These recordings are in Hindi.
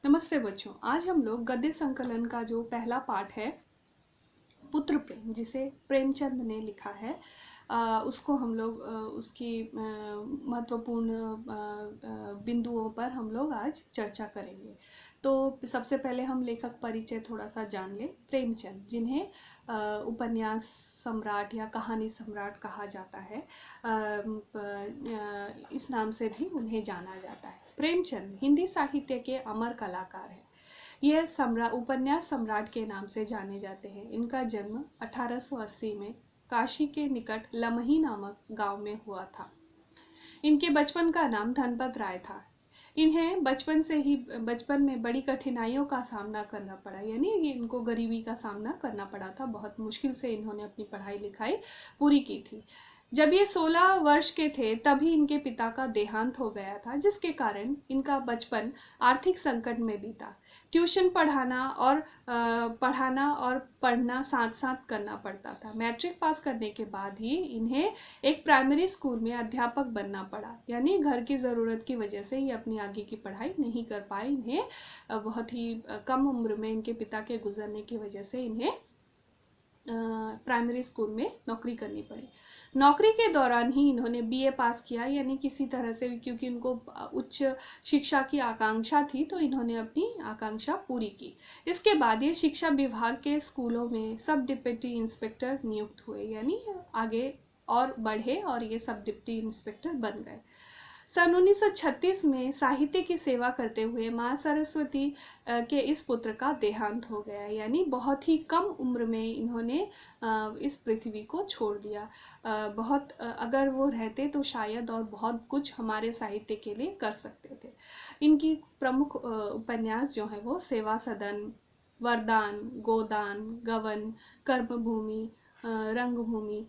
नमस्ते बच्चों, आज हम लोग गद्य संकलन का जो पहला पाठ है पुत्र प्रेम, जिसे प्रेमचंद ने लिखा है, उसको हम लोग उसकी महत्वपूर्ण बिंदुओं पर हम लोग आज चर्चा करेंगे। तो सबसे पहले हम लेखक परिचय थोड़ा सा जान लें। प्रेमचंद, जिन्हें उपन्यास सम्राट या कहानी सम्राट कहा जाता है, इस नाम से भी उन्हें जाना जाता है। प्रेमचंद हिंदी साहित्य के अमर कलाकार हैं। यह उपन्यास सम्राट के नाम से जाने जाते हैं। इनका जन्म 1880 में काशी के निकट लमही नामक गांव में हुआ था। इनके बचपन का नाम धनपत राय था। इन्हें बचपन में बड़ी कठिनाइयों का सामना करना पड़ा, यानी इनको गरीबी का सामना करना पड़ा था। बहुत मुश्किल से इन्होंने अपनी पढ़ाई लिखाई पूरी की थी। जब ये 16 वर्ष के थे तभी इनके पिता का देहांत हो गया था, जिसके कारण इनका बचपन आर्थिक संकट में बीता। ट्यूशन पढ़ाना और पढ़ना साथ साथ करना पड़ता था। मैट्रिक पास करने के बाद ही इन्हें एक प्राइमरी स्कूल में अध्यापक बनना पड़ा, यानी घर की ज़रूरत की वजह से ये अपनी आगे की पढ़ाई नहीं कर पाए। इन्हें बहुत ही कम उम्र में इनके पिता के गुजरने की वजह से इन्हें प्राइमरी स्कूल में नौकरी करनी पड़ी। नौकरी के दौरान ही इन्होंने बीए पास किया, यानी किसी तरह से, क्योंकि इनको उच्च शिक्षा की आकांक्षा थी तो इन्होंने अपनी आकांक्षा पूरी की। इसके बाद ये शिक्षा विभाग के स्कूलों में सब डिप्टी इंस्पेक्टर नियुक्त हुए, यानी आगे और बढ़े और ये सब डिप्टी इंस्पेक्टर बन गए। सन 1936 में साहित्य की सेवा करते हुए माँ सरस्वती के इस पुत्र का देहांत हो गया, यानी बहुत ही कम उम्र में इन्होंने इस पृथ्वी को छोड़ दिया। अगर वो रहते तो शायद और बहुत कुछ हमारे साहित्य के लिए कर सकते थे। इनकी प्रमुख उपन्यास जो है वो सेवा सदन, वरदान, गोदान, गवन, कर्मभूमि, रंगभूमि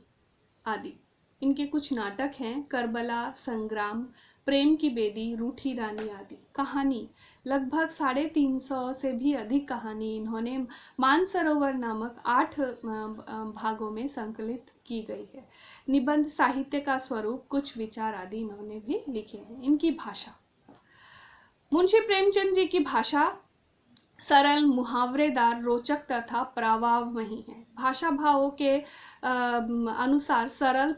आदि। इनके कुछ नाटक हैं: करबला, संग्राम, प्रेम की बेदी, रूठी रानी आदि। कहानी लगभग 350 से भी अधिक कहानी इन्होंने मानसरोवर नामक 8 भागों में संकलित की गई है। निबंध, साहित्य का स्वरूप, कुछ विचार आदि इन्होंने भी लिखे हैं। इनकी भाषा, मुंशी प्रेमचंद जी की भाषा सरल, मुहावरेदार, रोचक तथा प्रवाहमयी है। भाषा भावों के अनुसार सरल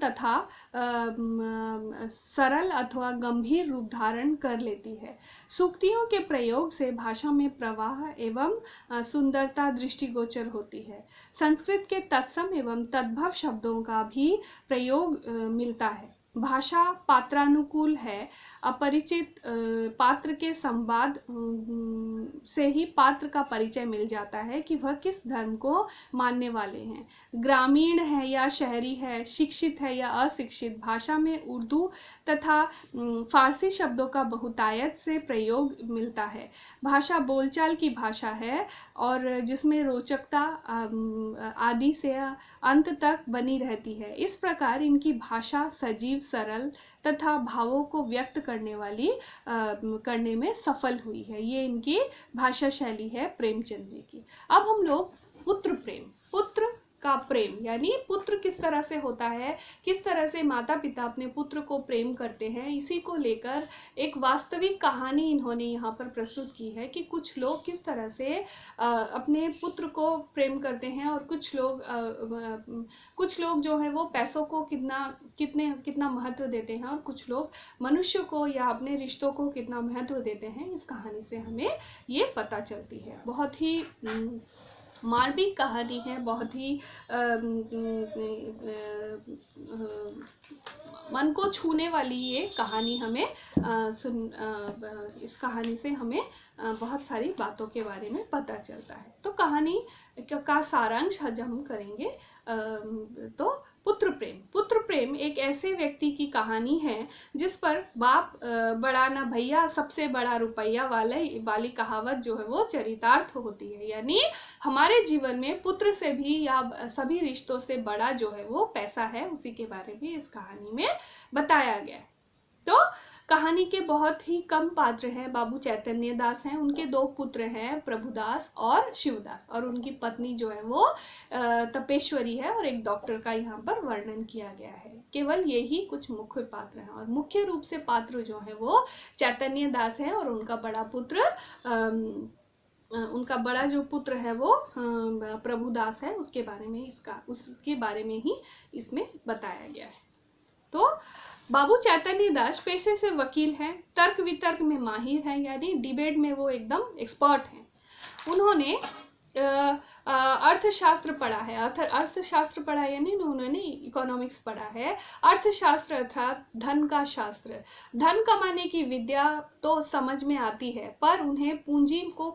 अथवा गंभीर रूप धारण कर लेती है। सूक्तियों के प्रयोग से भाषा में प्रवाह एवं सुंदरता दृष्टिगोचर होती है। संस्कृत के तत्सम एवं तद्भव शब्दों का भी प्रयोग मिलता है। भाषा पात्रानुकूल है। अपरिचित पात्र के संवाद से ही पात्र का परिचय मिल जाता है कि वह किस धर्म को मानने वाले हैं, ग्रामीण है या शहरी है, शिक्षित है या अशिक्षित। भाषा में उर्दू तथा फारसी शब्दों का बहुतायत से प्रयोग मिलता है। भाषा बोलचाल की भाषा है और जिसमें रोचकता आदि से अंत तक बनी रहती है। इस प्रकार इनकी भाषा सजीव, सरल तथा भावों को व्यक्त करने में सफल हुई है। ये इनकी भाषा शैली है प्रेमचंद जी की। अब हम लोग पुत्र का प्रेम, यानी पुत्र किस तरह से होता है, किस तरह से माता पिता अपने पुत्र को प्रेम करते हैं, इसी को लेकर एक वास्तविक कहानी इन्होंने यहाँ पर प्रस्तुत की है कि कुछ लोग किस तरह से अपने पुत्र को प्रेम करते हैं और कुछ लोग जो है वो पैसों को कितना महत्व देते हैं और कुछ लोग मनुष्य को या अपने रिश्तों को कितना महत्व देते हैं। इस कहानी से हमें ये पता चलती है। बहुत ही मार्मिक कहानी है, बहुत ही मन को छूने वाली ये कहानी हमें इस कहानी से हमें बहुत सारी बातों के बारे में पता चलता है। तो कहानी का सारांश आज हम करेंगे। तो पुत्र प्रेम एक ऐसे व्यक्ति की कहानी है जिस पर बाप बड़ा ना भैया, सबसे बड़ा रुपया वाली कहावत जो है वो चरितार्थ होती है। यानी हमारे जीवन में पुत्र से भी या सभी रिश्तों से बड़ा जो है वो पैसा है, उसी के बारे में इस कहानी में बताया गया है। तो कहानी के बहुत ही कम पात्र हैं। बाबू चैतन्य दास हैं, उनके 2 पुत्र हैं, प्रभुदास और शिवदास, और उनकी पत्नी जो है वो तपेश्वरी है, और एक डॉक्टर का यहाँ पर वर्णन किया गया है। केवल यही कुछ मुख्य पात्र हैं, और मुख्य रूप से पात्र जो है वो चैतन्य दास है, और उनका बड़ा पुत्र उनका बड़ा जो पुत्र है वो प्रभुदास है, उसके बारे में ही इसमें बताया गया है। तो बाबू चैतन्य दास पेशे से वकील हैं, तर्क वितर्क में माहिर हैं, यानी डिबेट में वो एकदम एक्सपर्ट हैं। उन्होंने अर्थशास्त्र पढ़ा है, अर्थशास्त्र पढ़ा है यानी उन्होंने इकोनॉमिक्स पढ़ा है। अर्थशास्त्र अर्थात धन का शास्त्र। धन कमाने की विद्या तो समझ में आती है, पर उन्हें पूंजी को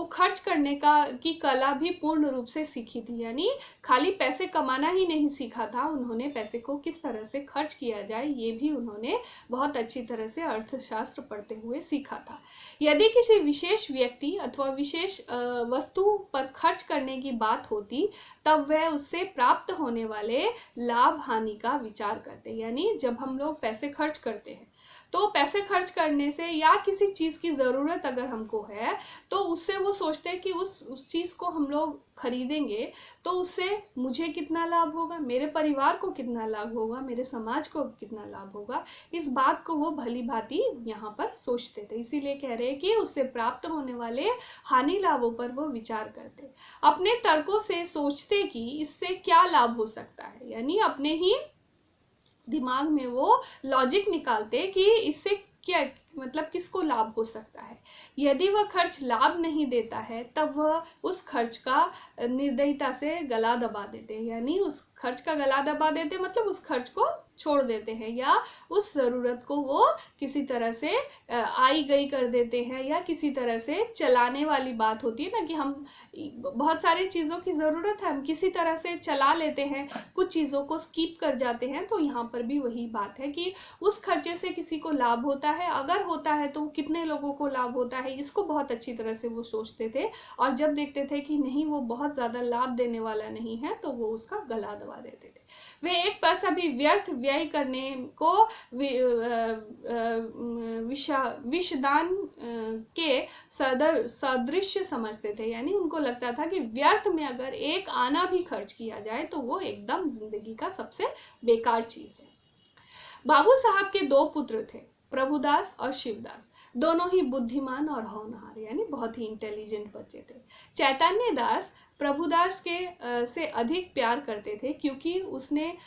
खर्च करने की कला भी पूर्ण रूप से सीखी थी, यानी खाली पैसे कमाना ही नहीं सीखा था, उन्होंने पैसे को किस तरह से खर्च किया जाए ये भी उन्होंने बहुत अच्छी तरह से अर्थशास्त्र पढ़ते हुए सीखा था। यदि किसी विशेष व्यक्ति अथवा विशेष वस्तु पर खर्च करने की बात होती, तब वह उससे प्राप्त होने वाले लाभ हानि का विचार करते। यानी जब हम लोग पैसे खर्च करते हैं तो पैसे खर्च करने से या किसी चीज़ की ज़रूरत अगर हमको है तो उससे वो सोचते हैं कि उस चीज़ को हम लोग खरीदेंगे तो उससे मुझे कितना लाभ होगा, मेरे परिवार को कितना लाभ होगा, मेरे समाज को कितना लाभ होगा। इस बात को वो भली भांति यहाँ पर सोचते थे, इसीलिए कह रहे हैं कि उससे प्राप्त होने वाले हानि लाभों पर वो विचार करते, अपने तर्कों से सोचते कि इससे क्या लाभ हो सकता है, यानी अपने ही दिमाग में वो लॉजिक निकालते कि इससे क्या मतलब किसको लाभ हो सकता है। यदि वह खर्च लाभ नहीं देता है तब वह उस खर्च का निर्दयता से गला दबा देते हैं, यानी उस खर्च का गला दबा देते मतलब उस खर्च को छोड़ देते हैं, या उस ज़रूरत को वो किसी तरह से आई गई कर देते हैं, या किसी तरह से चलाने वाली बात होती है ना कि हम बहुत सारी चीज़ों की ज़रूरत है, हम किसी तरह से चला लेते हैं, कुछ चीज़ों को स्किप कर जाते हैं। तो यहाँ पर भी वही बात है कि उस खर्चे से किसी को लाभ होता है, अगर होता है तो कितने लोगों को लाभ होता है, इसको बहुत अच्छी तरह से वो सोचते थे, और जब देखते थे कि नहीं वो बहुत ज़्यादा लाभ देने वाला नहीं है तो वो उसका गला दबा देते थे। वे एक पैसा भी व्यर्थ व्यय करने को विषदान के सदृश समझते थे, यानी उनको लगता था कि व्यर्थ में अगर एक आना भी खर्च किया जाए तो वो एकदम जिंदगी का सबसे बेकार चीज है। बाबू साहब के 2 पुत्र थे, प्रभुदास और शिवदास, दोनों ही बुद्धिमान और होनहार, यानी बहुत ही इंटेलिजेंट बच्चे थे। चैतन्य दास प्रभुदास के से अधिक प्यार करते थे क्योंकि उसमें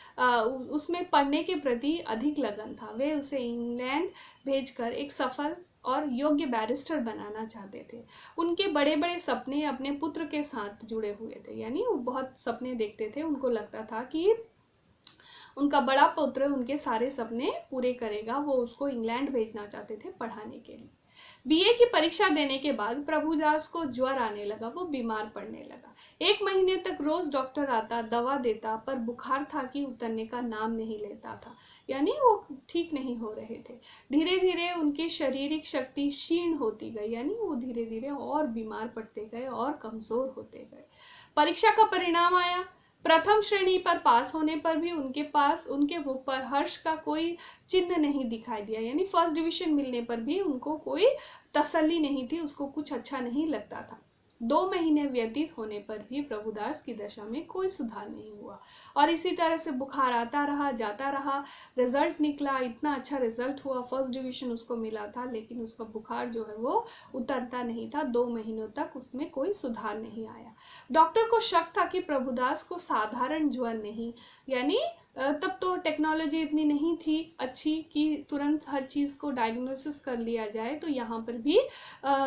पढ़ने के प्रति अधिक लगन था। वे उसे इंग्लैंड भेजकर एक सफल और योग्य बैरिस्टर बनाना चाहते थे। उनके बड़े बड़े सपने अपने पुत्र के साथ जुड़े हुए थे, यानी वो बहुत सपने देखते थे, उनको लगता था कि उनका बड़ा पुत्र उनके सारे सपने पूरे करेगा, वो उसको इंग्लैंड भेजना चाहते थे पढ़ाने के लिए। बीए की परीक्षा देने के बाद प्रभुदास को ज्वर आने लगा, वो बीमार पड़ने लगा। 1 महीने तक रोज डॉक्टर आता, दवा देता, पर बुखार था कि उतरने का नाम नहीं लेता था, यानी वो ठीक नहीं हो रहे थे। धीरे धीरे उनकी शारीरिक शक्ति क्षीण होती गई, यानी वो धीरे धीरे और बीमार पड़ते गए और कमजोर होते गए। परीक्षा का परिणाम आया। प्रथम श्रेणी पर पास होने पर भी उनके मुख पर हर्ष का कोई चिन्ह नहीं दिखाई दिया, यानी फर्स्ट डिवीजन मिलने पर भी उनको कोई तसल्ली नहीं थी, उसको कुछ अच्छा नहीं लगता था। 2 महीने व्यतीत होने पर भी प्रभुदास की दशा में कोई सुधार नहीं हुआ, और इसी तरह से बुखार आता रहा, जाता रहा। रिजल्ट निकला, इतना अच्छा रिजल्ट हुआ, फर्स्ट डिवीजन उसको मिला था, लेकिन उसका बुखार जो है वो उतरता नहीं था। 2 महीनों तक उसमें कोई सुधार नहीं आया। डॉक्टर को शक था कि प्रभुदास को साधारण ज्वर नहीं, यानी तब तो टेक्नोलॉजी इतनी नहीं थी अच्छी कि तुरंत हर चीज़ को डायग्नोसिस कर लिया जाए, तो यहाँ पर भी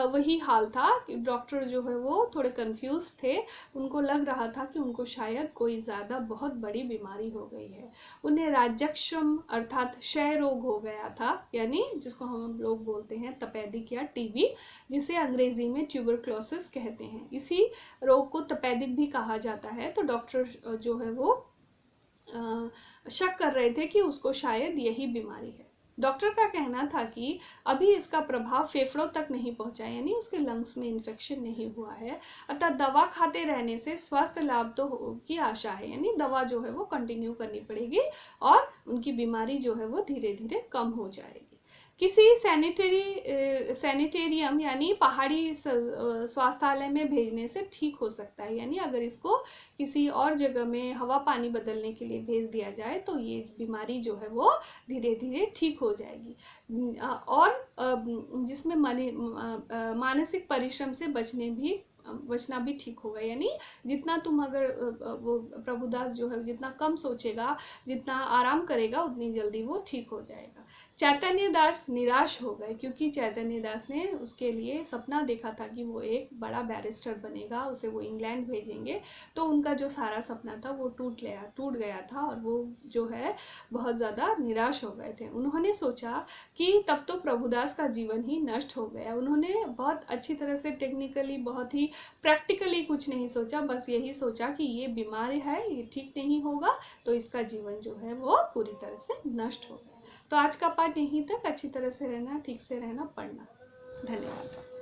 वही हाल था कि डॉक्टर जो है वो थोड़े कंफ्यूज थे, उनको लग रहा था कि उनको शायद कोई ज़्यादा बहुत बड़ी बीमारी हो गई है। उन्हें राज्यक्षम अर्थात क्षय रोग हो गया था, यानी जिसको हम लोग बोलते हैं तपेदिक या टीबी, जिसे अंग्रेजी में ट्यूबरक्लोसिस कहते हैं। इसी रोग को तपेदिक भी कहा जाता है। तो डॉक्टर जो है वो शक कर रहे थे कि उसको शायद यही बीमारी है। डॉक्टर का कहना था कि अभी इसका प्रभाव फेफड़ों तक नहीं पहुंचा, यानी उसके लंग्स में इन्फेक्शन नहीं हुआ है, अतः दवा खाते रहने से स्वास्थ्य लाभ तो की आशा है, यानी दवा जो है वो कंटिन्यू करनी पड़ेगी और उनकी बीमारी जो है वो धीरे धीरे कम हो जाएगी। किसी सैनिटेरियम यानी पहाड़ी स्वास्थ्यालय में भेजने से ठीक हो सकता है, यानी अगर इसको किसी और जगह में हवा पानी बदलने के लिए भेज दिया जाए तो ये बीमारी जो है वो धीरे धीरे ठीक हो जाएगी। और जिसमें मानसिक परिश्रम से बचना भी ठीक होगा, यानी जितना तुम अगर वो प्रभुदास जो है जितना कम सोचेगा, जितना आराम करेगा, उतनी जल्दी वो ठीक हो जाएगा। चैतन्य दास निराश हो गए क्योंकि चैतन्य दास ने उसके लिए सपना देखा था कि वो एक बड़ा बैरिस्टर बनेगा, उसे वो इंग्लैंड भेजेंगे, तो उनका जो सारा सपना था वो टूट गया था और वो जो है बहुत ज़्यादा निराश हो गए थे। उन्होंने सोचा कि तब तो प्रभुदास का जीवन ही नष्ट हो गया। उन्होंने बहुत अच्छी तरह से टेक्निकली, बहुत ही प्रैक्टिकली कुछ नहीं सोचा, बस यही सोचा कि ये बीमार है, ये ठीक नहीं होगा, तो इसका जीवन जो है वो पूरी तरह से नष्ट हो गया। तो आज का पाठ यहीं तक। अच्छी तरह से रहना, ठीक से रहना, पढ़ना। धन्यवाद।